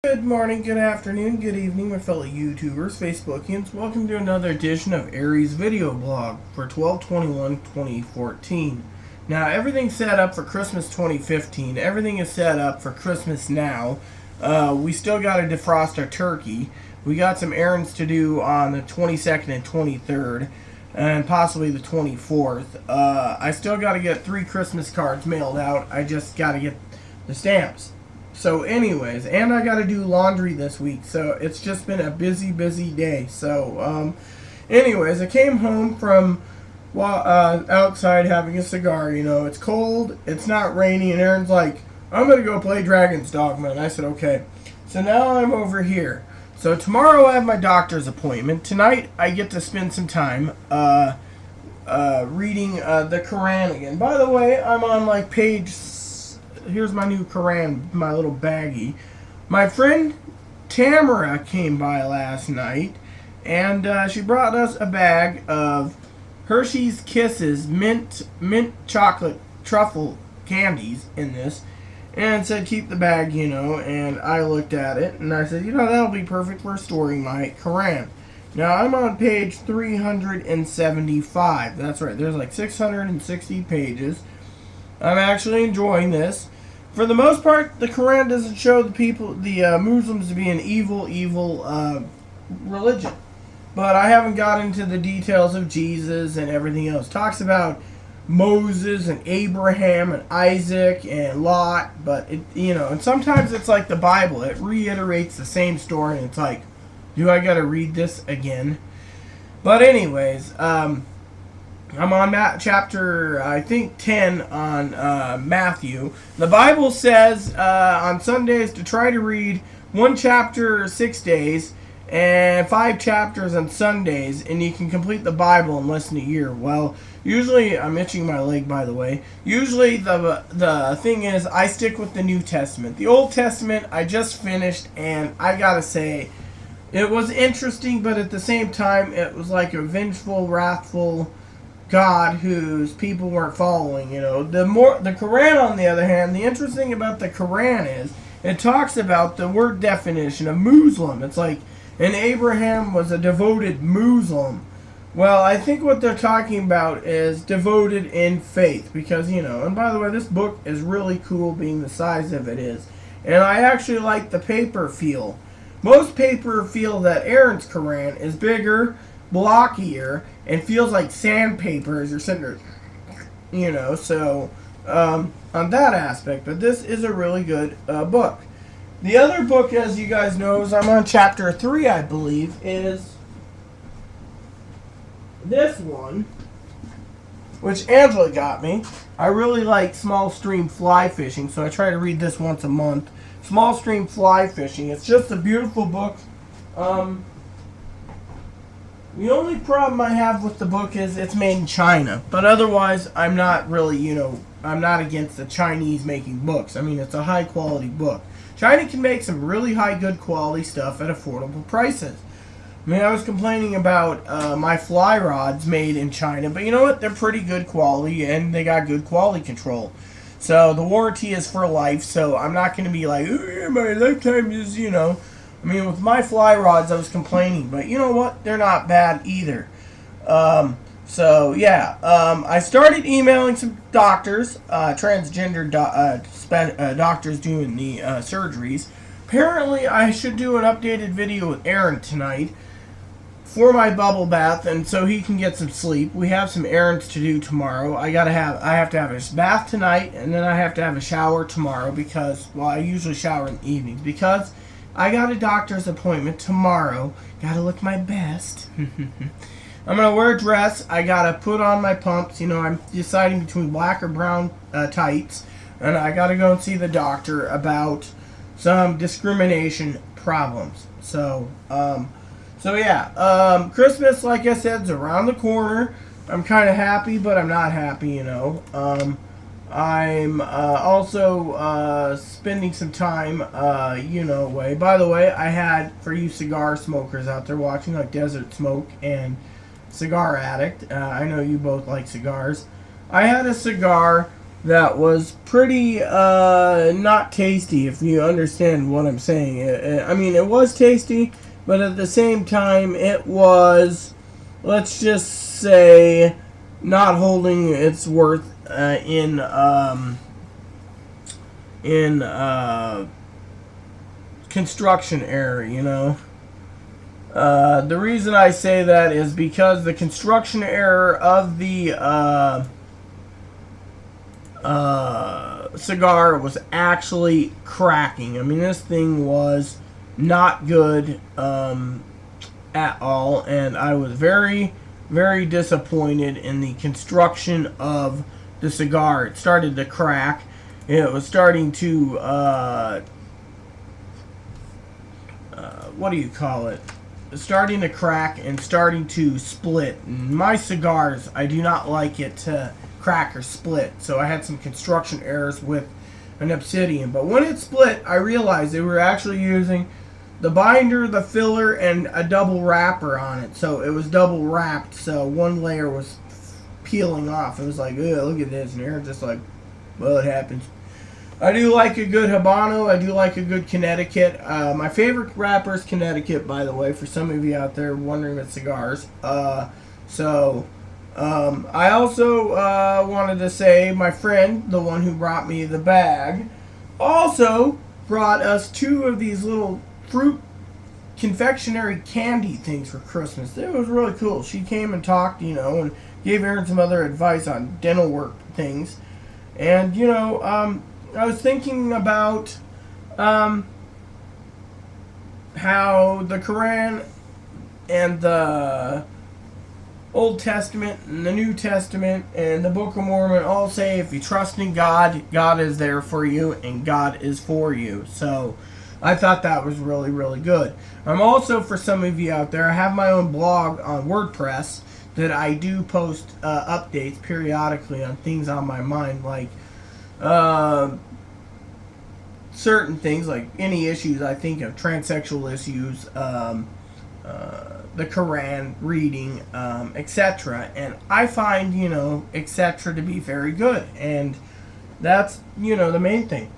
Good morning, good afternoon, good evening, my fellow YouTubers, Facebookians. Welcome to another edition of Aries Video Blog for 12/21/2014. Now, everything's set up for Christmas 2015. Everything is set up for Christmas now. We still got to defrost our turkey. We got some errands to do on the 22nd and 23rd, and possibly the 24th. I still got to get 3 Christmas cards mailed out. I just got to get the stamps. So anyways, and I got to do laundry this week, so it's just been a busy day. So anyways, I came home from outside having a cigar. You know, it's cold, it's not rainy, and Aaron's like, I'm going to go play Dragon's Dogma, and I said, okay. So now I'm over here. So tomorrow I have my doctor's appointment. Tonight I get to spend some time reading the Quran again. By the way, I'm on like page... Here's my new Quran, my little baggie. My friend Tamara came by last night, and she brought us a bag of Hershey's Kisses mint chocolate truffle candies in this, and said keep the bag, you know. And I looked at it, and I said, you know, that'll be perfect for storing my Quran. Now I'm on page 375. That's right. There's like 660 pages. I'm actually enjoying this. For the most part, the Quran doesn't show the Muslims to be an evil religion. But I haven't got into the details of Jesus and everything else. It talks about Moses and Abraham and Isaac and Lot, but and sometimes it's like the Bible. It reiterates the same story, and it's like, do I got to read this again? But anyways, I'm on chapter, I think, 10 on Matthew. The Bible says on Sundays to try to read 1 chapter 6 days and 5 chapters on Sundays, and you can complete the Bible in less than a year. Well, usually, I'm itching my leg, by the way. Usually, the thing is, I stick with the New Testament. The Old Testament, I just finished, and I gotta say, it was interesting, but at the same time, it was like a vengeful, wrathful God whose people weren't following. The Quran, on the other hand, the interesting about the Quran is it talks about the word definition of Muslim. It's like, and Abraham was a devoted Muslim. Well, I think what they're talking about is devoted in faith, because and by the way, this book is really cool being the size of it is, and I actually like the paper feel. Most paper feel that Aaron's Quran is bigger, blockier, and feels like sandpaper as you're sitting there, so on that aspect. But this is a really good book. The other book, as you guys know, is I'm on chapter 3, I believe, is this one, which Angela got me. I really like small stream fly fishing, so I try to read this once a month. Small stream fly fishing. It's just a beautiful book. The only problem I have with the book is it's made in China. But otherwise, I'm not really, I'm not against the Chinese making books. I mean, it's a high quality book. China can make some really high, good quality stuff at affordable prices. I mean, I was complaining about my fly rods made in China, but you know what? They're pretty good quality, and they got good quality control. So the warranty is for life, so I'm not going to be like, oh, my lifetime is, I mean, with my fly rods, I was complaining, but you know what? They're not bad either. So, yeah. I started emailing some doctors, transgender doctors doing the surgeries. Apparently, I should do an updated video with Aaron tonight for my bubble bath, and so he can get some sleep. We have some errands to do tomorrow. I have to have a bath tonight, and then I have to have a shower tomorrow because, well, I usually shower in the evenings because I got a doctor's appointment tomorrow. Gotta look my best. I'm gonna wear a dress. I gotta put on my pumps. I'm deciding between black or brown tights, and I gotta go and see the doctor about some discrimination problems. So yeah. Christmas, like I said, is around the corner. I'm kind of happy, but I'm not happy. I'm also spending some time, away. By the way, I had, for you cigar smokers out there watching, like Desert Smoke and Cigar Addict, I know you both like cigars. I had a cigar that was pretty not tasty, if you understand what I'm saying. I mean, it was tasty, but at the same time, it was, let's just say, not holding its worth in construction error, you know. The reason I say that is because the construction error of the cigar was actually cracking. I mean, this thing was not good at all, and I was very, very disappointed in the construction of the cigar. It started to crack. It was starting to what do you call it? Starting to crack and starting to split. And my cigars, I do not like it to crack or split, so I had some construction errors with an Obsidian. But when it split, I realized they were actually using the binder, the filler, and a double wrapper on it. So it was double wrapped, so one layer was peeling off. It was like, ugh, look at this. And Aaron's just like, well, it happens. I do like a good Habano. I do like a good Connecticut. My favorite wrapper is Connecticut, by the way, for some of you out there wondering about cigars. I also wanted to say my friend, the one who brought me the bag, also brought us 2 of these little fruit confectionery candy things for Christmas. It was really cool. She came and talked, you know, and gave Aaron some other advice on dental work things. And, you know, I was thinking about how the Quran and the Old Testament and the New Testament and the Book of Mormon all say if you trust in God, God is there for you and God is for you. So I thought that was really, really good. I'm also, for some of you out there, I have my own blog on WordPress that I do post updates periodically on things on my mind, like certain things, like any issues I think of, transsexual issues, the Quran, reading, etc. And I find, you know, etc. to be very good. And that's, you know, the main thing.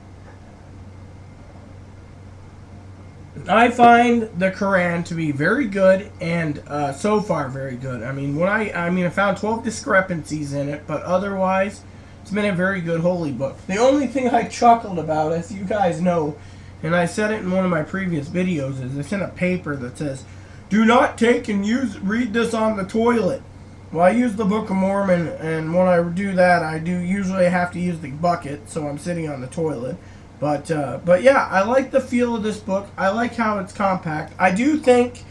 I find the Quran to be very good, and so far very good. I mean, I found 12 discrepancies in it, but otherwise, it's been a very good holy book. The only thing I chuckled about, as you guys know, and I said it in one of my previous videos, is it's in a paper that says, "Do not take and read this on the toilet." Well, I use the Book of Mormon, and when I do that, I do usually have to use the bucket, so I'm sitting on the toilet. But yeah, I like the feel of this book. I like how it's compact. I do think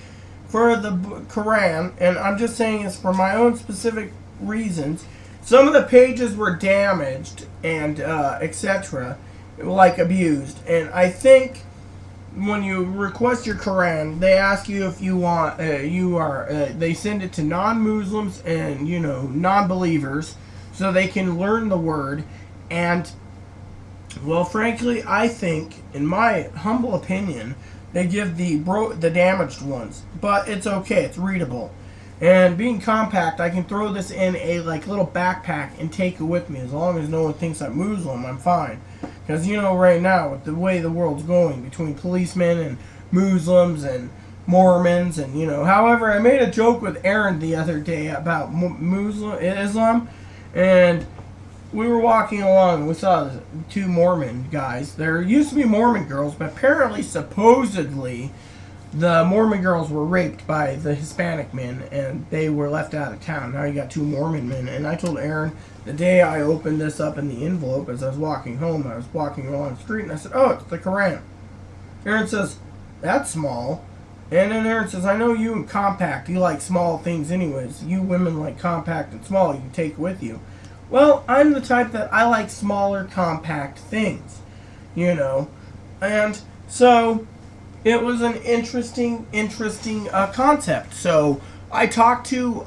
for the Quran, and I'm just saying this for my own specific reasons, some of the pages were damaged and etc., like abused. And I think when you request your Quran, they ask you if you want, they send it to non-Muslims and, you know, non-believers so they can learn the word. And well, frankly, I think, in my humble opinion, they give the damaged ones. But it's okay. It's readable. And being compact, I can throw this in a little backpack and take it with me. As long as no one thinks I'm Muslim, I'm fine. Because, you know, right now, with the way the world's going, between policemen and Muslims and Mormons and, you know. However, I made a joke with Aaron the other day about Islam. And we were walking along and we saw 2 Mormon guys. There used to be Mormon girls, but apparently, supposedly, the Mormon girls were raped by the Hispanic men and they were left out of town. Now you got 2 Mormon men. And I told Aaron, the day I opened this up in the envelope as I was walking home, I was walking along the street and I said, "Oh, it's the Quran." Aaron says, "That's small." And then Aaron says, "I know you and compact. You like small things anyways. You women like compact and small. You can take with you." Well, I'm the type that I like smaller, compact things, you know. And so it was an interesting concept. So I talked to,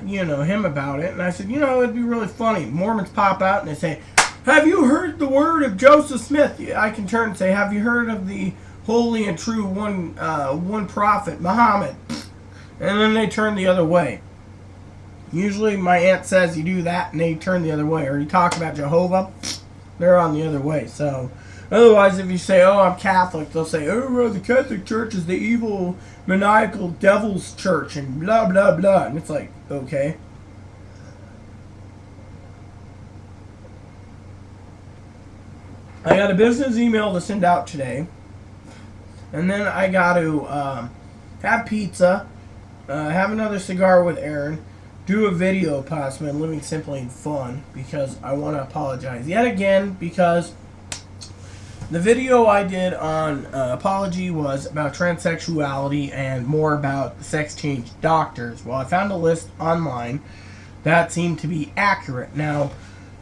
you know, him about it, and I said, you know, it'd be really funny. Mormons pop out and they say, "Have you heard the word of Joseph Smith?" I can turn and say, "Have you heard of the holy and true one prophet, Muhammad?" And then they turn the other way. Usually my aunt says you do that and they turn the other way. Or you talk about Jehovah, they're on the other way. So otherwise, if you say, oh, I'm Catholic, they'll say, oh, well, the Catholic Church is the evil, maniacal devil's church and blah, blah, blah. And it's like, okay. I got a business email to send out today. And then I got to have pizza, have another cigar with Aaron, do a video possibly on Living Simply and Fun, because I want to apologize yet again, because the video I did on apology was about transsexuality and more about the sex change doctors. Well, I found a list online that seemed to be accurate. Now,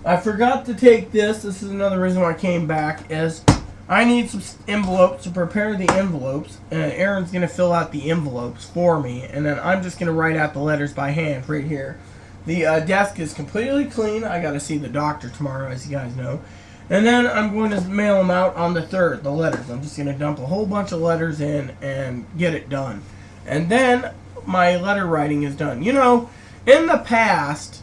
I forgot to take this. This is another reason why I came back, is I need some envelopes to prepare the envelopes, and Aaron's going to fill out the envelopes for me, and then I'm just going to write out the letters by hand right here. The desk is completely clean. I got to see the doctor tomorrow, as you guys know. And then I'm going to mail them out on the 3rd, the letters. I'm just going to dump a whole bunch of letters in and get it done. And then my letter writing is done. You know, in the past,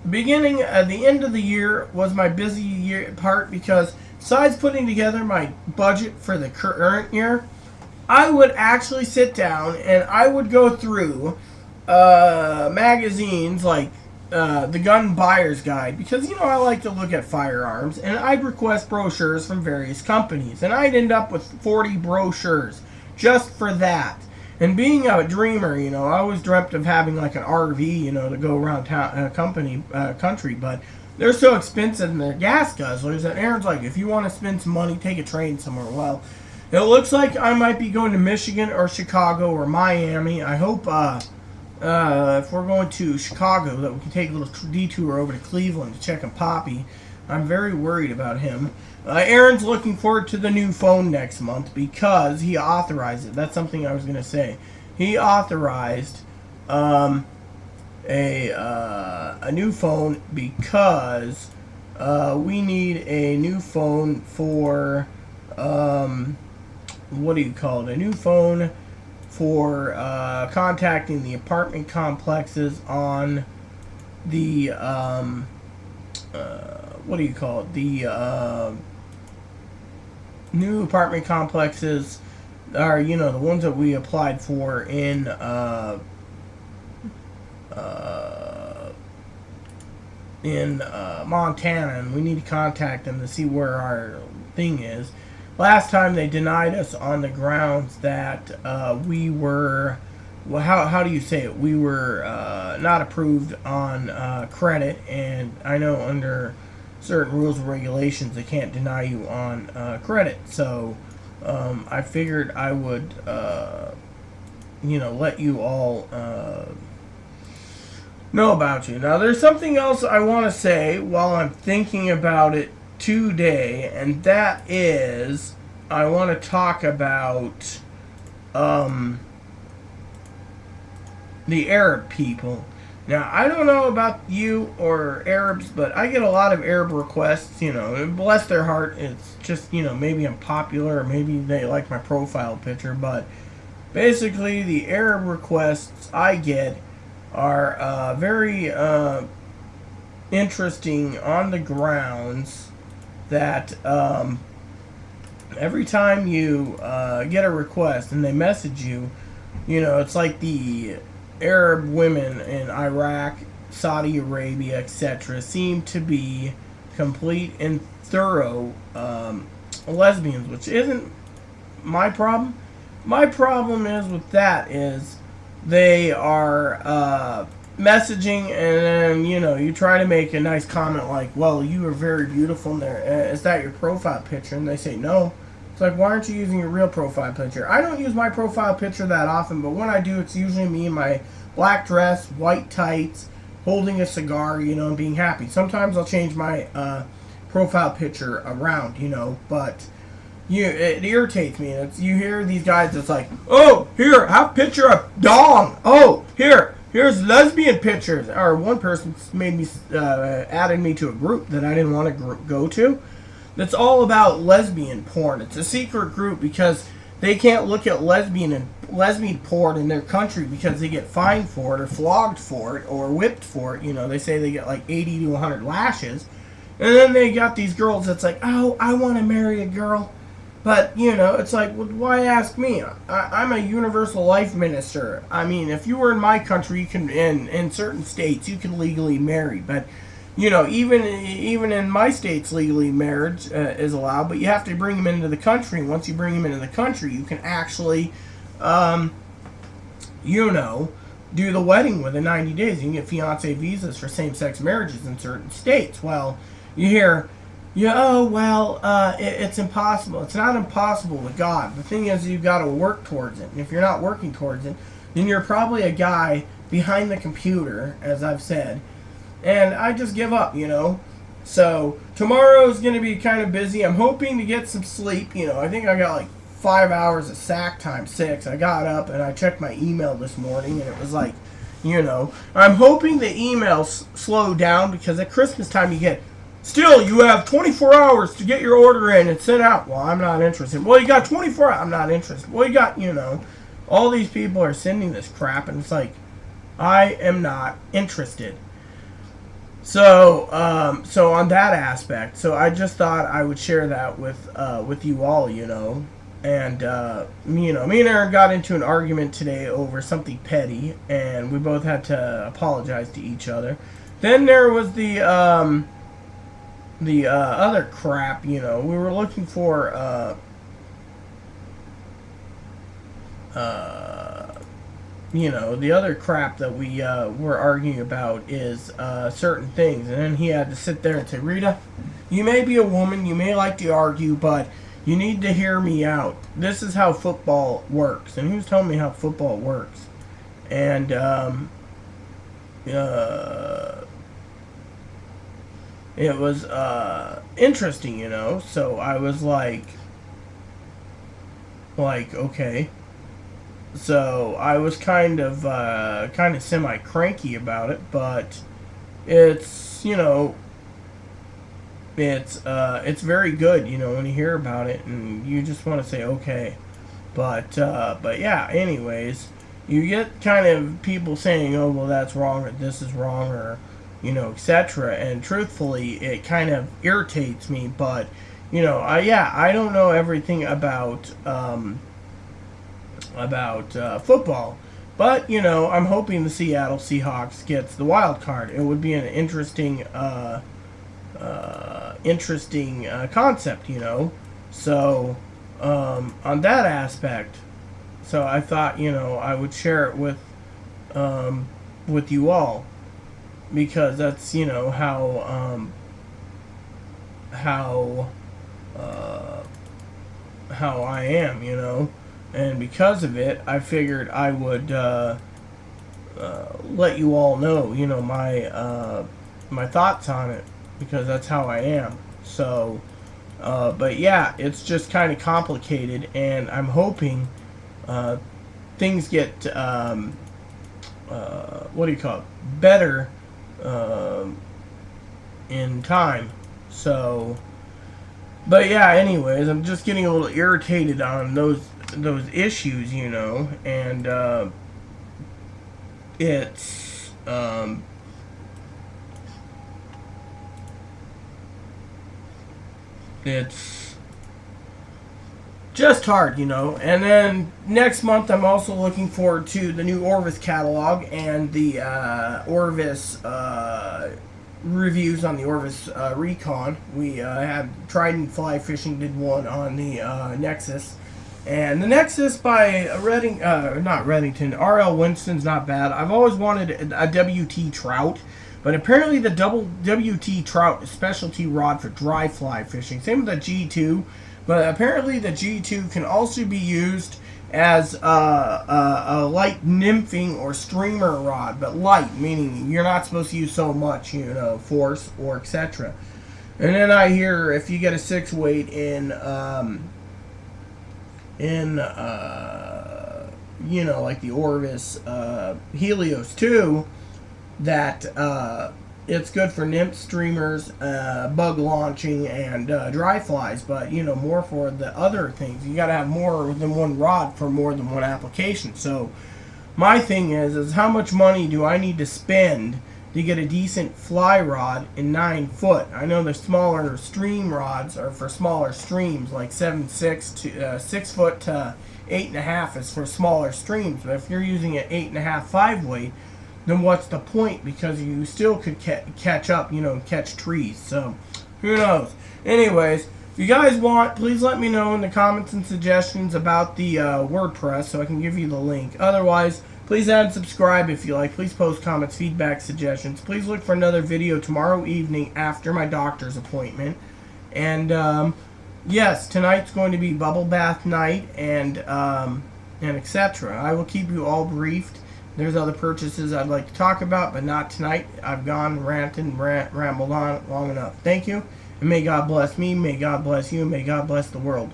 beginning at the end of the year was my busy year part, because besides putting together my budget for the current year, I would actually sit down and I would go through magazines like the Gun Buyer's Guide, because, you know, I like to look at firearms, and I'd request brochures from various companies, and I'd end up with 40 brochures just for that. And being a dreamer, you know, I always dreamt of having like an RV, you know, to go around town, country, but they're so expensive and they're gas guzzlers that Aaron's like, if you want to spend some money, take a train somewhere. Well, it looks like I might be going to Michigan or Chicago or Miami. I hope if we're going to Chicago, that we can take a little detour over to Cleveland to check on Poppy. I'm very worried about him. Aaron's looking forward to the new phone next month because he authorized it. That's something I was going to say. He authorized a new phone because we need a new phone for, what do you call it? A new phone for contacting the apartment complexes on the, what do you call it? The new apartment complexes are, you know, the ones that we applied for in Montana, and we need to contact them to see where our thing is. Last time they denied us on the grounds that we were, well, how do you say it? We were not approved on credit, and I know under certain rules and regulations they can't deny you on credit. So I figured I would, you know, let you all know about you. Now, there's something else I want to say while I'm thinking about it today, and that is I want to talk about the Arab people. Now, I don't know about you or Arabs, but I get a lot of Arab requests, you know, and bless their heart. It's just, you know, maybe I'm popular or maybe they like my profile picture, but basically the Arab requests I get are very interesting on the grounds that every time you get a request and they message you, you know, it's like the Arab women in Iraq, Saudi Arabia, etc. seem to be complete and thorough lesbians, which isn't my problem. My problem is with that is they are messaging, and then, you know, you try to make a nice comment like, well, you are very beautiful in there. Is that your profile picture? And they say no. It's like, why aren't you using your real profile picture? I don't use my profile picture that often, but when I do, it's usually me in my black dress, white tights, holding a cigar, you know, and being happy. Sometimes I'll change my profile picture around, you know, but it irritates me. It's, you hear these guys that's like, oh, here, have a picture of dong. Oh, here's lesbian pictures. Or one person made me added me to a group that I didn't want to go to. That's all about lesbian porn. It's a secret group because they can't look at lesbian porn in their country because they get fined for it or flogged for it or whipped for it. You know, they say they get like 80 to 100 lashes. And then they got these girls that's like, oh, I want to marry a girl. But, you know, it's like, well, why ask me? I'm a universal life minister. I mean, if you were in my country, you can, in certain states, you can legally marry. But, you know, even in my states, legally marriage is allowed. But you have to bring them into the country. And once you bring them into the country, you can actually, you know, do the wedding within 90 days. You can get fiancé visas for same-sex marriages in certain states. Well, you hear... Yeah, oh, well, it's impossible. It's not impossible with God. The thing is, you've got to work towards it. And if you're not working towards it, then you're probably a guy behind the computer, as I've said. And I just give up, you know. So, tomorrow's going to be kind of busy. I'm hoping to get some sleep. You know, I think I got like 5 hours of sack time, 6. I got up and I checked my email this morning, and it was like, you know, I'm hoping the emails slow down because at Christmas time you get... Still, you have 24 hours to get your order in and sent out. Well, I'm not interested. Well, you got 24 hours. I'm not interested. Well, you got, you know, all these people are sending this crap, and it's like, I am not interested. So, so on that aspect, so I just thought I would share that with you all, you know. And, you know, me and Aaron got into an argument today over something petty, and we both had to apologize to each other. Then there was the other crap, you know. We were looking for, you know, the other crap that we were arguing about is certain things. And then he had to sit there and say, Rita, you may be a woman, you may like to argue, but you need to hear me out. This is how football works. And he was telling me how football works. And, it was interesting, you know. So I was like, okay. So I was kind of semi cranky about it, but it's, you know, it's very good, you know, when you hear about it and you just want to say okay. But yeah. Anyways, you get kind of people saying, oh well, that's wrong, or this is wrong, or, you know, etc. And truthfully, it kind of irritates me. But, you know, I don't know everything about football. But, you know, I'm hoping the Seattle Seahawks gets the wild card. It would be an interesting concept, you know. So, on that aspect, so I thought, you know, I would share it with you all. Because that's, you know, how I am, you know. And because of it, I figured I would let you all know, you know, my thoughts on it, because that's how I am. So, but yeah, it's just kind of complicated, and I'm hoping things get what do you call it? Better in time. So, but yeah, anyways, I'm just getting a little irritated on those issues, you know, and it's just hard, you know. And then next month, I'm also looking forward to the new Orvis catalog and the Orvis reviews on the Orvis Recon. We had Trident Fly Fishing did one on the Nexus. And the Nexus by not Reddington, R.L. Winston's not bad. I've always wanted a WT Trout, but apparently the WT Trout is a specialty rod for dry fly fishing. Same with the G2, but apparently the G2 can also be used as a light nymphing or streamer rod, but light, meaning you're not supposed to use so much, you know, force or etc. And then I hear if you get a 6-weight in you know, like the Orvis Helios 2, that it's good for nymphs, streamers, bug launching, and dry flies. But you know, more for the other things. You got to have more than one rod for more than one application. So my thing is how much money do I need to spend to get a decent fly rod in 9 foot? I know the smaller stream rods are for smaller streams, like 7.6 to 6 foot to 8.5 is for smaller streams. But if you're using an 8.5 5 weight, then what's the point? Because you still could catch up, you know, catch trees. So who knows? Anyways, if you guys want, please let me know in the comments and suggestions about the WordPress so I can give you the link. Otherwise, please add and subscribe if you like. Please post comments, feedback, suggestions. Please look for another video tomorrow evening after my doctor's appointment. And yes, tonight's going to be bubble bath night and etc. I will keep you all briefed. There's other purchases I'd like to talk about, but not tonight. I've gone rambled on long enough. Thank you, and may God bless me, may God bless you, and may God bless the world.